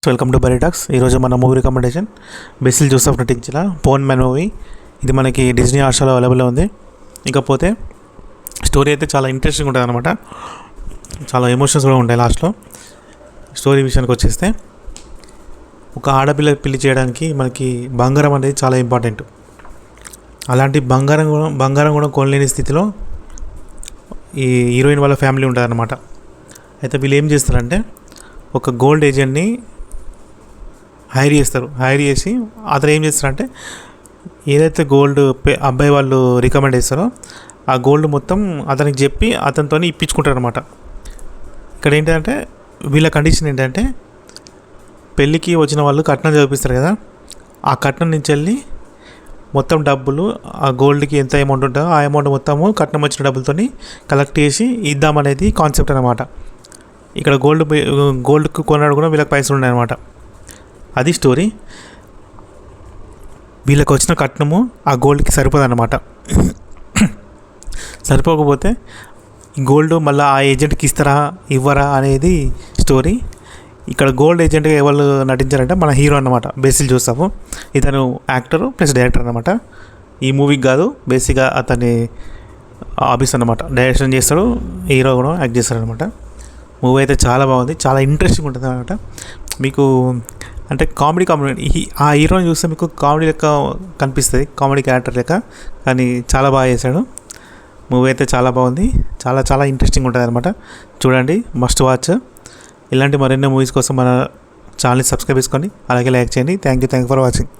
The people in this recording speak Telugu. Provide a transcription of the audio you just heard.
Welcome to బరీటాక్స్. ఈరోజు మన మూవీ రికమెండేషన్ బెసిల్ జోసెఫ్ నటించిన పోన్ మ్యాన్ మూవీ. ఇది మనకి డిజ్నీ హాట్‌స్టార్లో అవైలబుల్లో ఉంది. ఇకపోతే స్టోరీ అయితే చాలా ఇంట్రెస్టింగ్ ఉంటుంది అనమాట. చాలా ఎమోషన్స్ కూడా ఉంటాయి లాస్ట్లో. స్టోరీ విషయానికి వచ్చేస్తే, ఒక ఆడపిల్ల పెళ్లి చేయడానికి మనకి బంగారం అనేది చాలా ఇంపార్టెంట్. అలాంటి బంగారం కూడా కొనలేని స్థితిలో ఈ హీరోయిన్ వాళ్ళ ఫ్యామిలీ ఉంటుంది అనమాట. అయితే వీళ్ళు ఏం చేస్తారంటే, ఒక గోల్డ్ ఏజెంట్ని హైర్ చేసి అతను ఏం చేస్తారంటే, ఏదైతే గోల్డ్ అబ్బాయి వాళ్ళు రికమెండ్ చేస్తారో ఆ గోల్డ్ మొత్తం అతనికి చెప్పి అతనితో ఇప్పించుకుంటారు అనమాట. ఇక్కడ ఏంటంటే, వీళ్ళ కండిషన్ ఏంటంటే, పెళ్ళికి వచ్చిన వాళ్ళు కట్నం చదివిస్తారు కదా, ఆ కట్నం నుంచి వెళ్ళి మొత్తం డబ్బులు ఆ గోల్డ్కి ఎంత అమౌంట్ ఉంటుందో ఆ అమౌంట్ మొత్తము కట్నం వచ్చిన డబ్బులతో కలెక్ట్ చేసి ఇద్దామనేది కాన్సెప్ట్ అనమాట. ఇక్కడ గోల్డ్కి కొన్నాడు కూడా వీళ్ళకి పైసలు ఉన్నాయన్నమాట. అది స్టోరీ. వీళ్ళకి వచ్చిన కట్నము ఆ గోల్డ్కి సరిపోదన్నమాట. సరిపోకపోతే ఈ గోల్డ్ మళ్ళీ ఆ ఏజెంట్కి ఇస్తారా ఇవ్వరా అనేది స్టోరీ. ఇక్కడ గోల్డ్ ఏజెంట్గా ఎవరు నటించారంటే మన హీరో అన్నమాట, బెసిల్ జోసెఫ్. ఇతను యాక్టర్ ప్లస్ డైరెక్టర్ అనమాట. ఈ మూవీకి కాదు, బేసిక్గా అతని హాబీస్ అనమాట. డైరెక్షన్ చేస్తాడు, హీరో కూడా యాక్ట్ చేస్తాడు అనమాట. మూవీ అయితే చాలా బాగుంది, చాలా ఇంట్రెస్టింగ్ ఉంటుంది అనమాట. మీకు అంటే కామెడీ ఆ హీరోని చూస్తే మీకు కామెడీ లెక్క కనిపిస్తుంది, కామెడీ క్యారెక్టర్ లెక్క, కానీ చాలా బాగా చేశాడు. మూవీ అయితే చాలా బాగుంది, చాలా చాలా ఇంట్రెస్టింగ్ ఉంటుంది అనమాట. చూడండి, మస్ట్ వాచ్. ఇలాంటి మరెన్నో మూవీస్ కోసం మన ఛానల్ని సబ్స్క్రైబ్ చేసుకోండి, అలాగే లైక్ చేయండి. Thank you for watching.